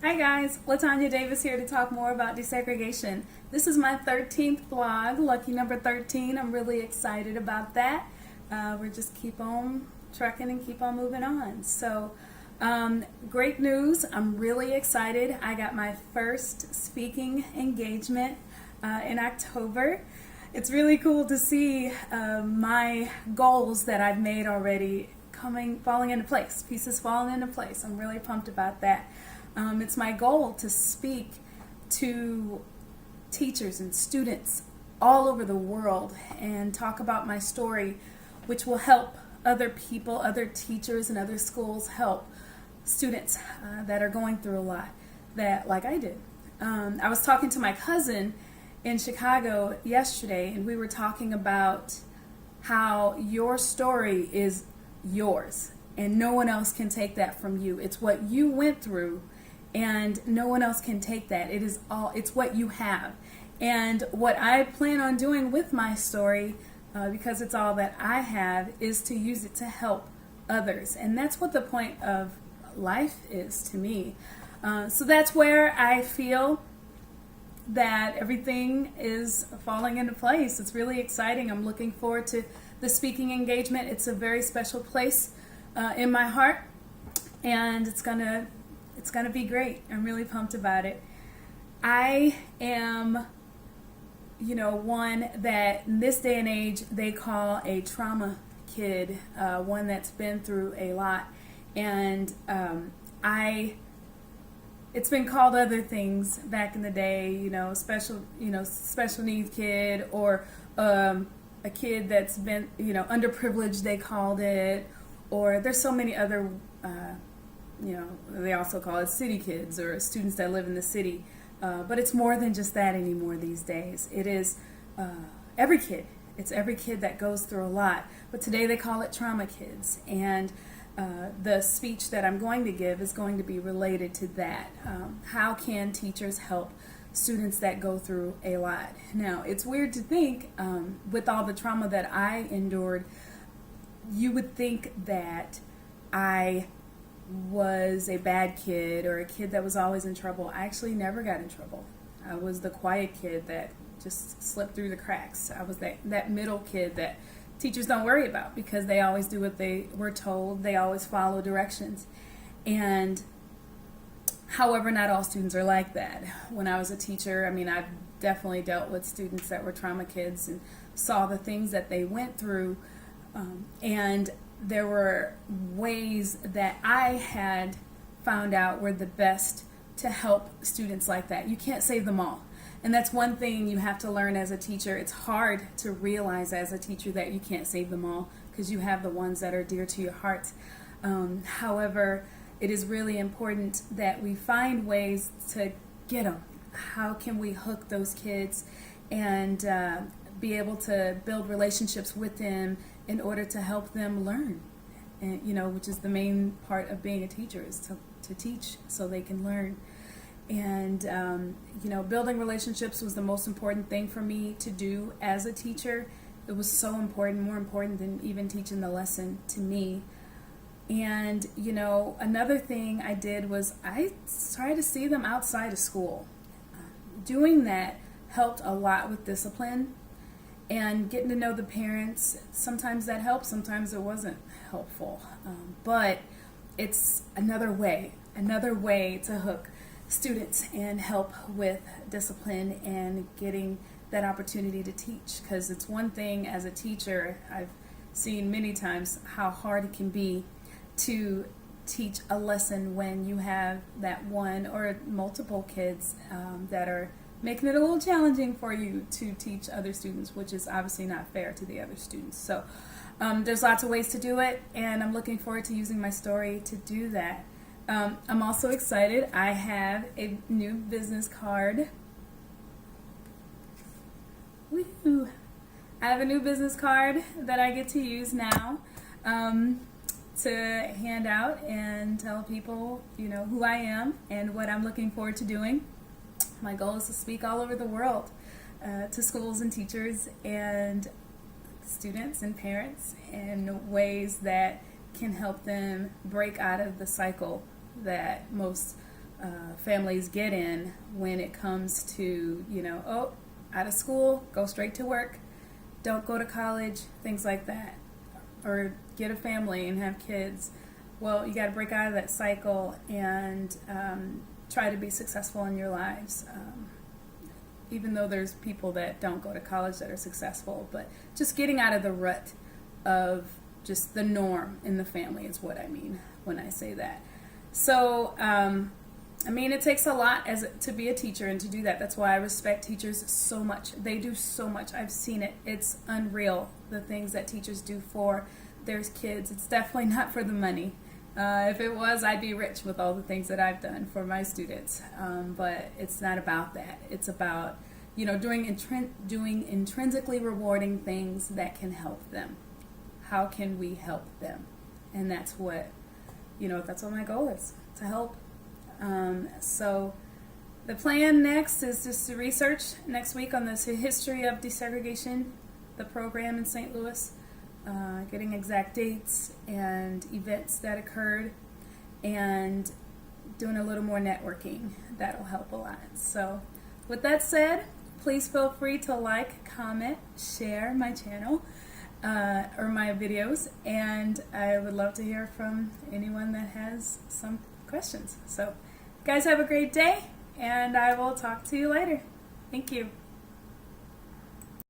Hi guys, Latonya Davis here to talk more about desegregation. This is my 13th blog, lucky number 13. I'm really excited about that. We're just keep on trucking and keep on moving on. So, great news. I'm really excited. I got my first speaking engagement in October. It's really cool to see my goals that I've made already falling into place, pieces falling into place. I'm really pumped about that. It's my goal to speak to teachers and students all over the world and talk about my story, which will help other people, other teachers and other schools help students that are going through a lot, that like I did. I was talking to my cousin in Chicago yesterday, and we were talking about how your story is yours and no one else can take that from you. It's what you went through and no one else can take that. It's what you have. And what I plan on doing with my story, because it's all that I have, is to use it to help others. And that's what the point of life is to me. So that's where I feel that everything is falling into place. It's really exciting. I'm looking forward to the speaking engagement. It's a very special place in my heart, and it's gonna be great. I'm really pumped about it. I am, one that in this day and age they call a trauma kid, one that's been through a lot, and it's been called other things back in the day, special needs kid, or a kid that's been, underprivileged, they called it, or there's so many other, they also call it city kids or students that live in the city. But it's more than just that anymore these days. It is every kid. It's every kid that goes through a lot. But today they call it trauma kids. And the speech that I'm going to give is going to be related to that. How can teachers help students that go through a lot? Now, it's weird to think, with all the trauma that I endured, you would think that I was a bad kid or a kid that was always in trouble. I actually never got in trouble. I was the quiet kid that just slipped through the cracks. I was that middle kid that teachers don't worry about because they always do what they were told. They always follow directions. And however, not all students are like that. When I was a teacher, I've definitely dealt with students that were trauma kids and saw the things that they went through. And there were ways that I had found out were the best to help students like that. You can't save them all. And that's one thing you have to learn as a teacher. It's hard to realize as a teacher that you can't save them all because you have the ones that are dear to your heart. However, it is really important that we find ways to get them. How can we hook those kids and be able to build relationships with them in order to help them learn? And, which is the main part of being a teacher, is to teach so they can learn. And, building relationships was the most important thing for me to do as a teacher. It was so important, more important than even teaching the lesson to me. And, another thing I did was I tried to see them outside of school. Doing that helped a lot with discipline and getting to know the parents. Sometimes that helped, sometimes it wasn't helpful. But it's another way to hook students and help with discipline and getting that opportunity to teach. Because it's one thing as a teacher, I've seen many times how hard it can be to teach a lesson when you have that one or multiple kids that are making it a little challenging for you to teach other students, which is obviously not fair to the other students. So there's lots of ways to do it, and I'm looking forward to using my story to do that. I'm also excited. I have a new business card. Woo! I have a new business card that I get to use now to hand out and tell people, who I am and what I'm looking forward to doing. My goal is to speak all over the world to schools and teachers and students and parents in ways that can help them break out of the cycle that most families get in when it comes to, oh, out of school, go straight to work, don't go to college, things like that, or get a family and have kids. Well, you got to break out of that cycle and try to be successful in your lives. Even though there's people that don't go to college that are successful, but just getting out of the rut of just the norm in the family is what I mean when I say that. So, it takes a lot to be a teacher and to do that. That's why I respect teachers so much. They do so much. I've seen it. It's unreal, the things that teachers do for their kids. It's definitely not for the money. If it was, I'd be rich with all the things that I've done for my students. But it's not about that. It's about, doing intrinsically rewarding things that can help them. How can we help them? And that's what my goal is, to help. So the plan next is just to research next week on the history of desegregation, the program in St. Louis, getting exact dates and events that occurred, and doing a little more networking. That'll help a lot. So with that said, please feel free to like, comment, share my channel or my videos, and I would love to hear from anyone that has some questions. So guys, have a great day, and I will talk to you later. Thank you.